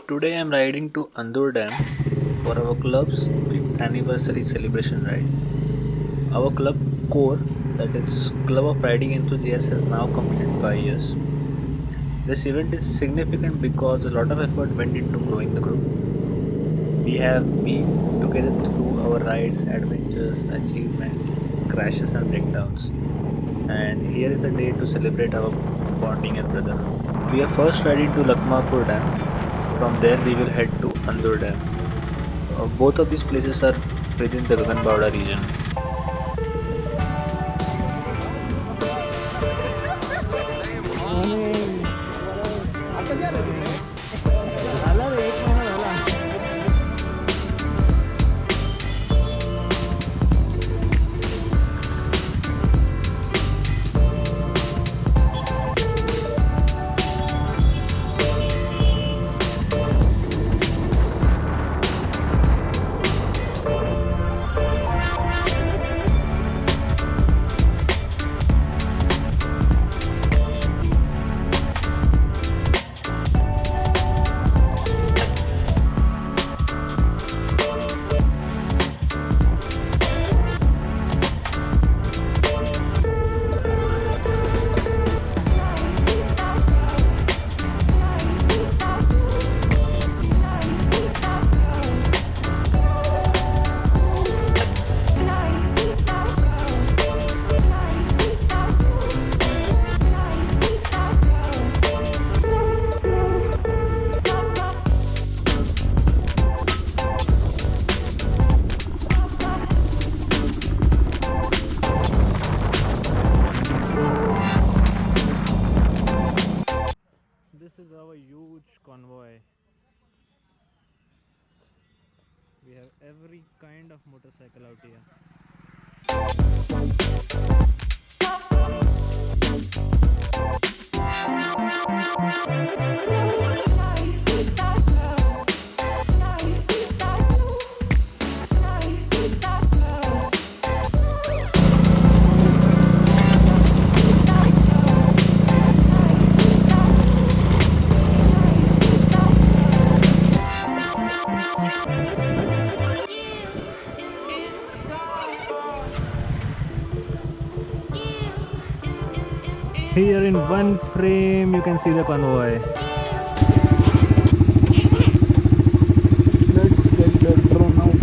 Today I am riding to Andur Dam for our club's 5th anniversary celebration ride. Our club core, that is Club of Riding Enthusiasts, has now completed 5 years. This event is significant because a lot of effort went into growing the group. We have been together through our rides, adventures, achievements, crashes, and breakdowns. And here is the day to celebrate our bonding and brotherhood. We are first riding to Lakhmapur Dam. From there, we will head to Andur Dam. Both of these places are within the Gaganbawda region. This is our huge convoy. We have every kind of motorcycle out here. Here in one frame you can see the convoy. Let's get the drone out.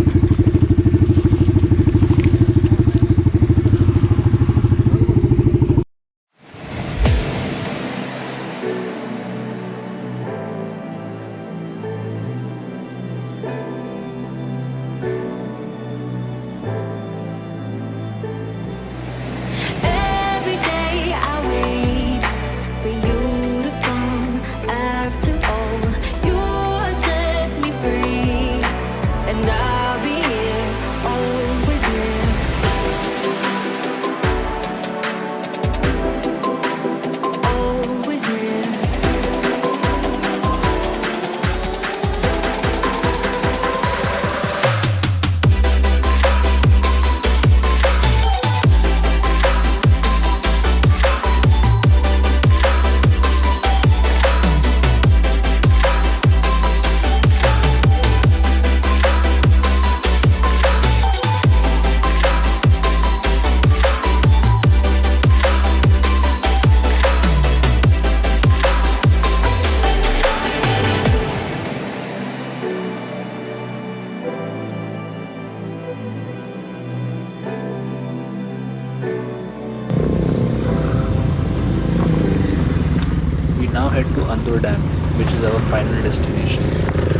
Every day I wait for you to come. head to Andur Dam, which is our final destination.